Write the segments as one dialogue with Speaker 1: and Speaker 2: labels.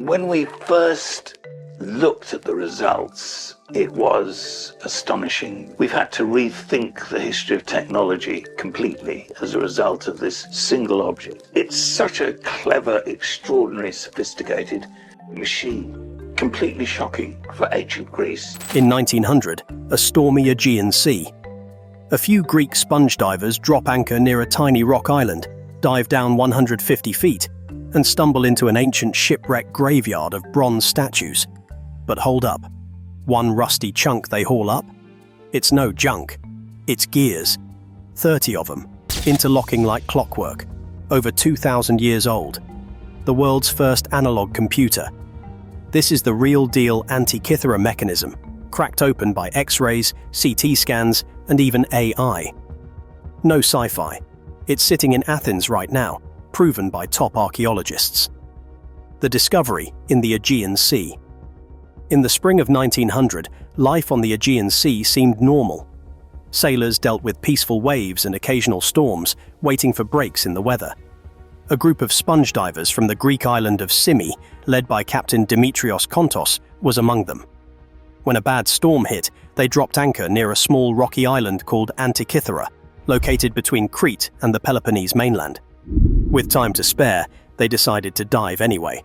Speaker 1: When we first looked at the results, it was astonishing. We've had to rethink the history of technology completely as a result of this single object. It's such a clever, extraordinary, sophisticated machine. Completely shocking for ancient Greece.
Speaker 2: In 1900, a stormy Aegean Sea. A few Greek sponge divers drop anchor near a tiny rock island, dive down 150 feet, and stumble into an ancient shipwreck graveyard of bronze statues. But hold up. One rusty chunk they haul up? It's no junk. It's gears. 30 of them, interlocking like clockwork, over 2,000 years old. The world's first analog computer. This is the real-deal Antikythera Mechanism, cracked open by X-rays, CT scans, and even AI. No sci-fi. It's sitting in Athens right now, proven by top archaeologists. The discovery in the Aegean Sea. In the spring of 1900, life on the Aegean Sea seemed normal. Sailors dealt with peaceful waves and occasional storms, waiting for breaks in the weather. A group of sponge divers from the Greek island of Symi, led by Captain Dimitrios Kontos, was among them. When a bad storm hit, they dropped anchor near a small rocky island called Antikythera, located between Crete and the Peloponnese mainland. With time to spare, they decided to dive anyway.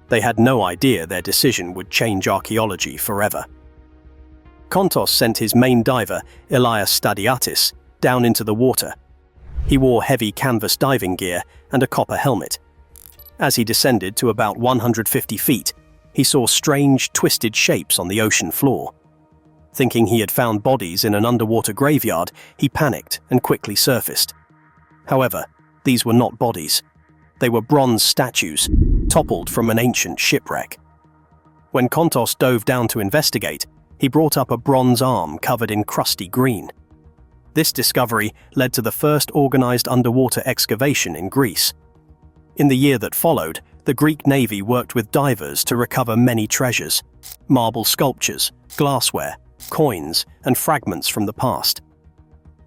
Speaker 2: They had no idea their decision would change archaeology forever. Kontos sent his main diver, Elias Stadiatis, down into the water. He wore heavy canvas diving gear and a copper helmet. As he descended to about 150 feet, he saw strange, twisted shapes on the ocean floor. Thinking he had found bodies in an underwater graveyard, he panicked and quickly surfaced. However, these were not bodies. They were bronze statues, toppled from an ancient shipwreck. When Kontos dove down to investigate, he brought up a bronze arm covered in crusty green. This discovery led to the first organized underwater excavation in Greece. In the year that followed, the Greek Navy worked with divers to recover many treasures: marble sculptures, glassware, coins, and fragments from the past.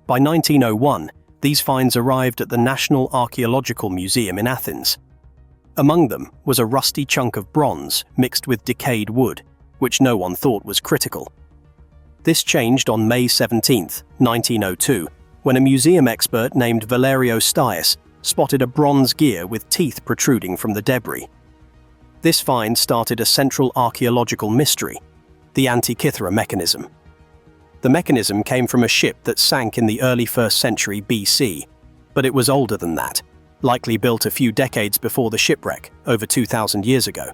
Speaker 2: By 1901, these finds arrived at the National Archaeological Museum in Athens. Among them was a rusty chunk of bronze mixed with decayed wood, which no one thought was critical. This changed on May 17, 1902, when a museum expert named Valerio Stias spotted a bronze gear with teeth protruding from the debris. This find started a central archaeological mystery, the Antikythera Mechanism. The mechanism came from a ship that sank in the early 1st century BC, but it was older than that, likely built a few decades before the shipwreck, over 2,000 years ago.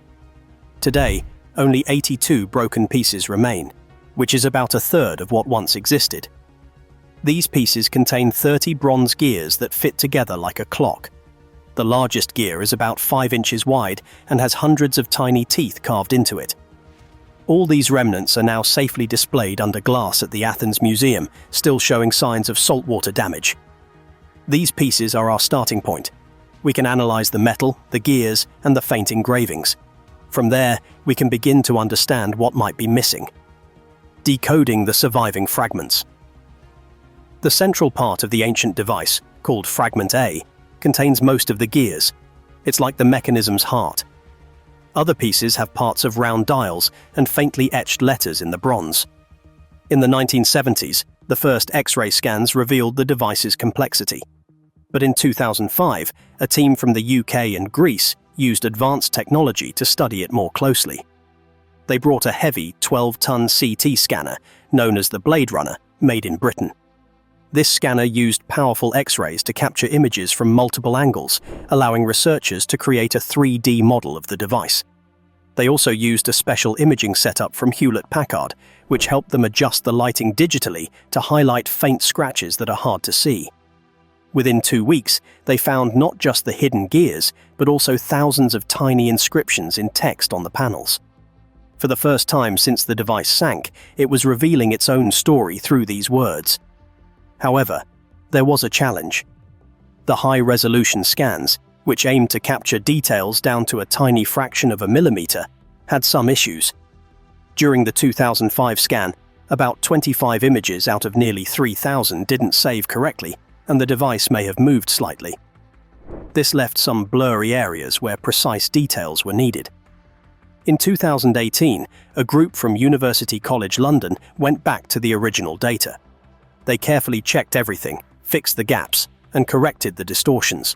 Speaker 2: Today, only 82 broken pieces remain, which is about a third of what once existed. These pieces contain 30 bronze gears that fit together like a clock. The largest gear is about 5 inches wide and has hundreds of tiny teeth carved into it. All these remnants are now safely displayed under glass at the Athens Museum, still showing signs of saltwater damage. These pieces are our starting point. We can analyze the metal, the gears, and the faint engravings. From there, we can begin to understand what might be missing. Decoding the surviving fragments. The central part of the ancient device, called Fragment A, contains most of the gears. It's like the mechanism's heart. Other pieces have parts of round dials and faintly etched letters in the bronze. In the 1970s, the first X-ray scans revealed the device's complexity. But in 2005, a team from the UK and Greece used advanced technology to study it more closely. They brought a heavy 12-ton CT scanner, known as the Blade Runner, made in Britain. This scanner used powerful X-rays to capture images from multiple angles, allowing researchers to create a 3D model of the device. They also used a special imaging setup from Hewlett-Packard, which helped them adjust the lighting digitally to highlight faint scratches that are hard to see. Within 2 weeks, they found not just the hidden gears, but also thousands of tiny inscriptions in text on the panels. For the first time since the device sank, it was revealing its own story through these words. However, there was a challenge. The high-resolution scans, which aimed to capture details down to a tiny fraction of a millimeter, had some issues. During the 2005 scan, about 25 images out of nearly 3,000 didn't save correctly, and the device may have moved slightly. This left some blurry areas where precise details were needed. In 2018, a group from University College London went back to the original data. They carefully checked everything, fixed the gaps, and corrected the distortions.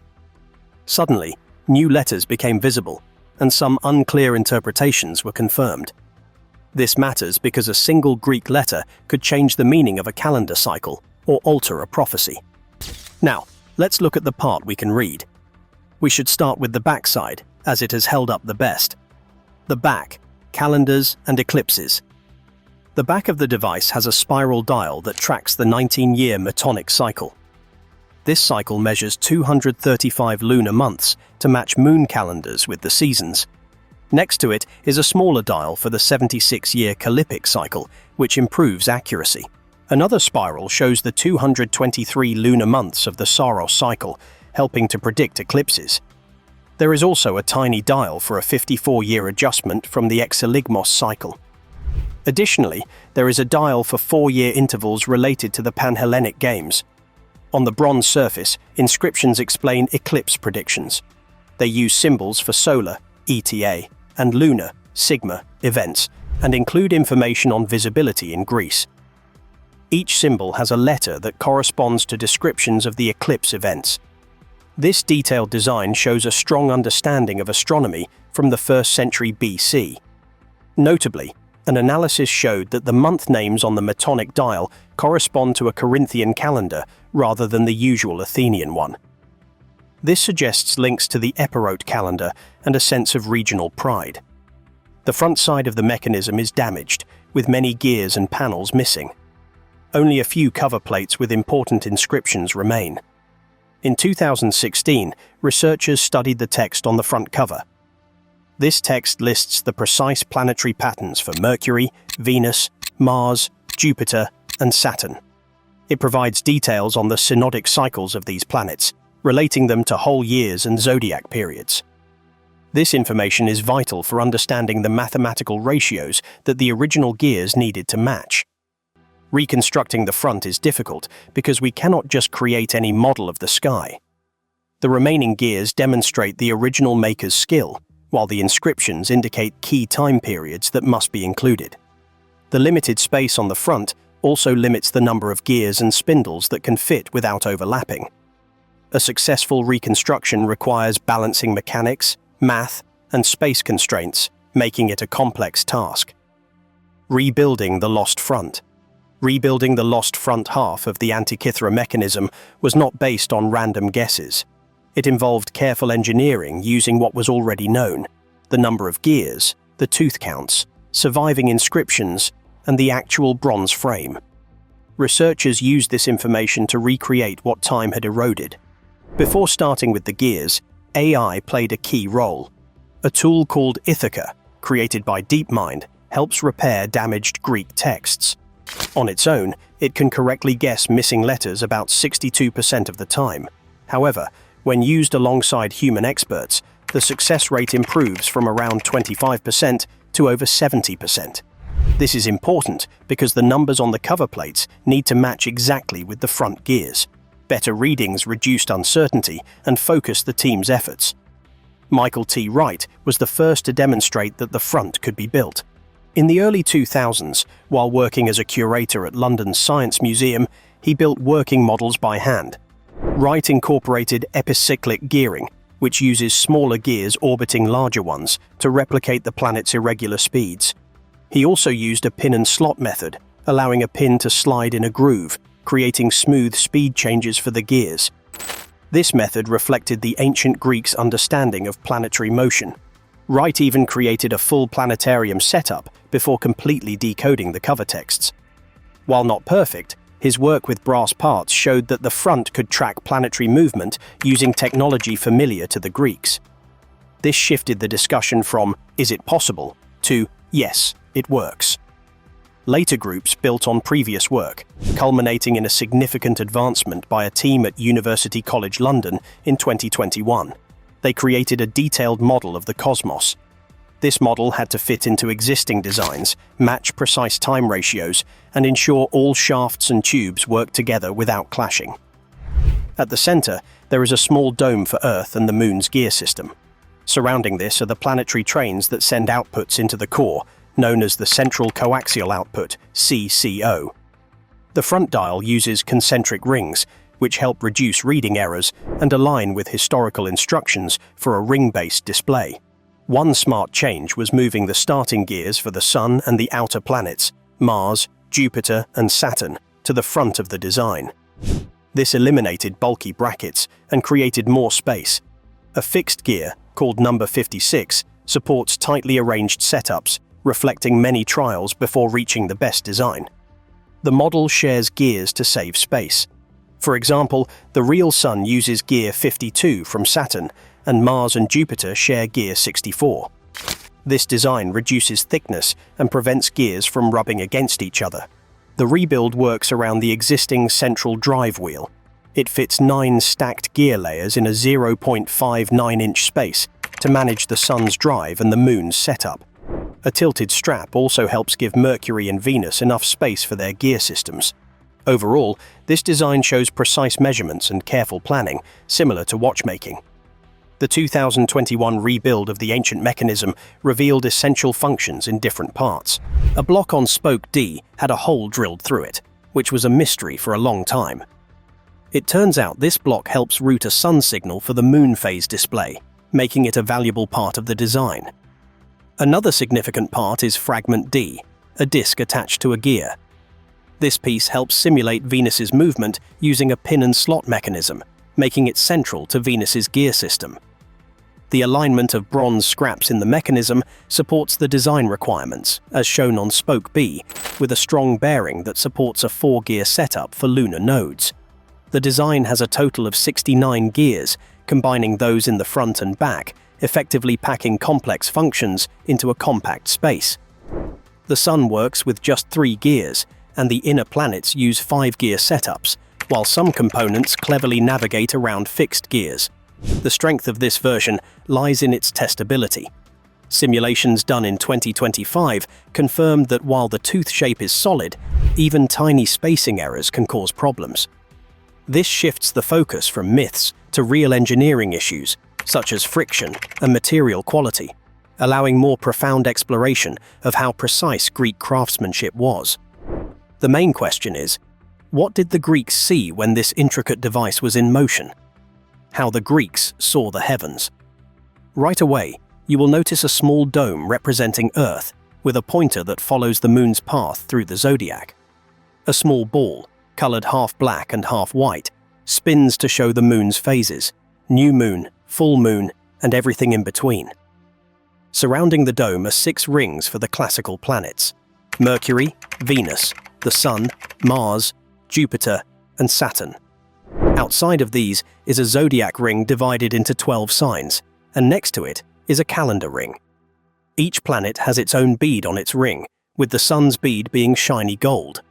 Speaker 2: Suddenly, new letters became visible, and some unclear interpretations were confirmed. This matters because a single Greek letter could change the meaning of a calendar cycle or alter a prophecy. Now, let's look at the part we can read. We should start with the backside, as it has held up the best. The back, calendars and eclipses. The back of the device has a spiral dial that tracks the 19-year Metonic cycle. This cycle measures 235 lunar months to match moon calendars with the seasons. Next to it is a smaller dial for the 76-year Calippic cycle, which improves accuracy. Another spiral shows the 223 lunar months of the Saros cycle, helping to predict eclipses. There is also a tiny dial for a 54-year adjustment from the Exeligmos cycle. Additionally, there is a dial for 4-year intervals related to the Panhellenic Games. On the bronze surface, inscriptions explain eclipse predictions. They use symbols for solar, ETA, and lunar, sigma, events, and include information on visibility in Greece. Each symbol has a letter that corresponds to descriptions of the eclipse events. This detailed design shows a strong understanding of astronomy from the 1st century BC. Notably, an analysis showed that the month names on the Metonic dial correspond to a Corinthian calendar rather than the usual Athenian one. This suggests links to the Epirote calendar and a sense of regional pride. The front side of the mechanism is damaged, with many gears and panels missing. Only a few cover plates with important inscriptions remain. In 2016, researchers studied the text on the front cover. This text lists the precise planetary patterns for Mercury, Venus, Mars, Jupiter, and Saturn. It provides details on the synodic cycles of these planets, relating them to whole years and zodiac periods. This information is vital for understanding the mathematical ratios that the original gears needed to match. Reconstructing the front is difficult because we cannot just create any model of the sky. The remaining gears demonstrate the original maker's skill, while the inscriptions indicate key time periods that must be included. The limited space on the front also limits the number of gears and spindles that can fit without overlapping. A successful reconstruction requires balancing mechanics, math, and space constraints, making it a complex task. Rebuilding the lost front. Rebuilding the lost front half of the Antikythera mechanism was not based on random guesses. It involved careful engineering using what was already known: the number of gears, the tooth counts, surviving inscriptions, and the actual bronze frame. Researchers used this information to recreate what time had eroded. Before starting with the gears, AI played a key role. A tool called Ithaca, created by DeepMind, helps repair damaged Greek texts. On its own, it can correctly guess missing letters about 62% of the time. However, when used alongside human experts, the success rate improves from around 25% to over 70%. This is important because the numbers on the cover plates need to match exactly with the front gears. Better readings reduced uncertainty and focused the team's efforts. Michael T. Wright was the first to demonstrate that the front could be built. In the early 2000s, while working as a curator at London's Science Museum, he built working models by hand. Wright incorporated epicyclic gearing, which uses smaller gears orbiting larger ones to replicate the planet's irregular speeds. He also used a pin and slot method, allowing a pin to slide in a groove, creating smooth speed changes for the gears. This method reflected the ancient Greeks' understanding of planetary motion. Wright even created a full planetarium setup before completely decoding the cover texts. While not perfect, his work with brass parts showed that the front could track planetary movement using technology familiar to the Greeks. This shifted the discussion from "is it possible?" to "yes, it works." Later groups built on previous work, culminating in a significant advancement by a team at University College London in 2021. They created a detailed model of the cosmos. This model had to fit into existing designs, match precise time ratios, and ensure all shafts and tubes worked together without clashing. At the center, there is a small dome for Earth and the Moon's gear system. Surrounding this are the planetary trains that send outputs into the core, known as the Central Coaxial Output, CCO. The front dial uses concentric rings, which help reduce reading errors and align with historical instructions for a ring-based display. One smart change was moving the starting gears for the Sun and the outer planets, Mars, Jupiter, and Saturn, to the front of the design. This eliminated bulky brackets and created more space. A fixed gear, called number 56, supports tightly arranged setups, reflecting many trials before reaching the best design. The model shares gears to save space. For example, the real Sun uses gear 52 from Saturn, and Mars and Jupiter share gear 64. This design reduces thickness and prevents gears from rubbing against each other. The rebuild works around the existing central drive wheel. It fits 9 stacked gear layers in a 0.59-inch space to manage the Sun's drive and the Moon's setup. A tilted strap also helps give Mercury and Venus enough space for their gear systems. Overall, this design shows precise measurements and careful planning, similar to watchmaking. The 2021 rebuild of the ancient mechanism revealed essential functions in different parts. A block on spoke D had a hole drilled through it, which was a mystery for a long time. It turns out this block helps route a sun signal for the moon phase display, making it a valuable part of the design. Another significant part is Fragment D, a disc attached to a gear. This piece helps simulate Venus's movement using a pin and slot mechanism, making it central to Venus's gear system. The alignment of bronze scraps in the mechanism supports the design requirements, as shown on spoke B, with a strong bearing that supports a 4-gear setup for lunar nodes. The design has a total of 69 gears, combining those in the front and back, effectively packing complex functions into a compact space. The Sun works with just 3 gears, and the inner planets use 5-gear setups, while some components cleverly navigate around fixed gears. The strength of this version lies in its testability. Simulations done in 2025 confirmed that while the tooth shape is solid, even tiny spacing errors can cause problems. This shifts the focus from myths to real engineering issues, such as friction and material quality, allowing more profound exploration of how precise Greek craftsmanship was. The main question is, what did the Greeks see when this intricate device was in motion? How the Greeks saw the heavens. Right away, you will notice a small dome representing Earth, with a pointer that follows the moon's path through the zodiac. A small ball, colored half black and half white, spins to show the moon's phases: new moon, full moon, and everything in between. Surrounding the dome are 6 rings for the classical planets: Mercury, Venus, the Sun, Mars, Jupiter, and Saturn. Outside of these is a zodiac ring divided into 12 signs, and next to it is a calendar ring. Each planet has its own bead on its ring, with the Sun's bead being shiny gold.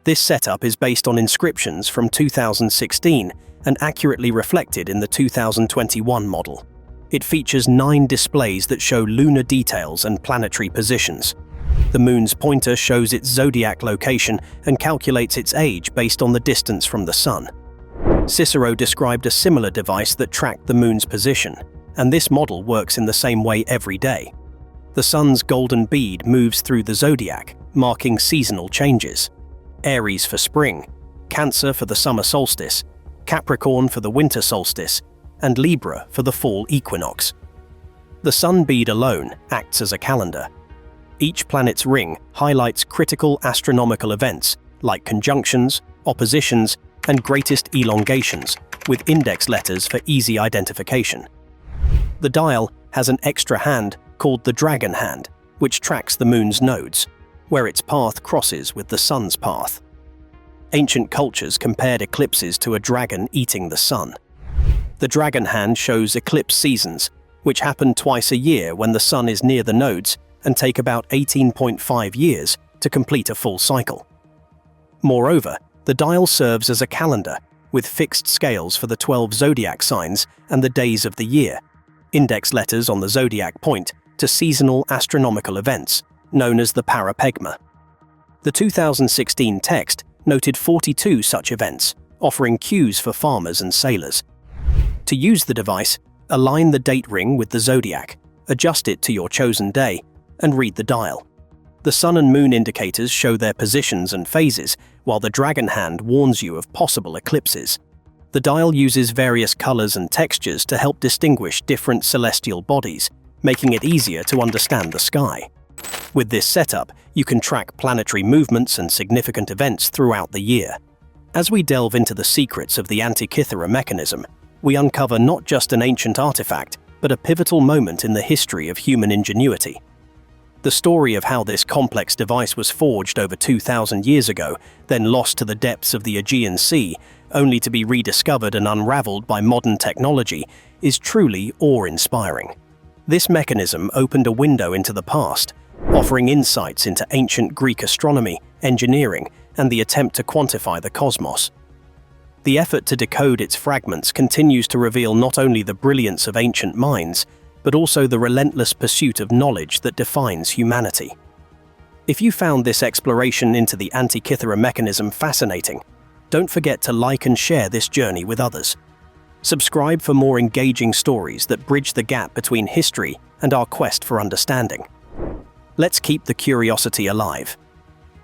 Speaker 2: This setup is based on inscriptions from 2016 and accurately reflected in the 2021 model. It features 9 displays that show lunar details and planetary positions. The moon's pointer shows its zodiac location and calculates its age based on the distance from the Sun. Cicero described a similar device that tracked the moon's position, and this model works in the same way every day. The Sun's golden bead moves through the zodiac, marking seasonal changes: Aries for spring, Cancer for the summer solstice, Capricorn for the winter solstice, and Libra for the fall equinox. The Sun bead alone acts as a calendar. Each planet's ring highlights critical astronomical events like conjunctions, oppositions, and greatest elongations, with index letters for easy identification. The dial has an extra hand called the dragon hand, which tracks the moon's nodes, where its path crosses with the Sun's path. Ancient cultures compared eclipses to a dragon eating the Sun. The dragon hand shows eclipse seasons, which happen twice a year when the Sun is near the nodes and take about 18.5 years to complete a full cycle. Moreover, the dial serves as a calendar, with fixed scales for the 12 zodiac signs and the days of the year, index letters on the zodiac point to seasonal astronomical events, known as the parapegma. The 2016 text noted 42 such events, offering cues for farmers and sailors. To use the device, Align the date ring with the zodiac, adjust it to your chosen day, and read the dial. The sun and moon indicators show their positions and phases, while the dragon hand warns you of possible eclipses. The dial uses various colors and textures to help distinguish different celestial bodies, making it easier to understand the sky. With this setup, you can track planetary movements and significant events throughout the year. As we delve into the secrets of the Antikythera Mechanism, we uncover not just an ancient artifact, but a pivotal moment in the history of human ingenuity. The story of how this complex device was forged over 2,000 years ago, then lost to the depths of the Aegean Sea, only to be rediscovered and unraveled by modern technology, is truly awe-inspiring. This mechanism opened a window into the past, offering insights into ancient Greek astronomy, engineering, and the attempt to quantify the cosmos. The effort to decode its fragments continues to reveal not only the brilliance of ancient minds, but also the relentless pursuit of knowledge that defines humanity. If you found this exploration into the Antikythera Mechanism fascinating, don't forget to like and share this journey with others. Subscribe for more engaging stories that bridge the gap between history and our quest for understanding. Let's keep the curiosity alive.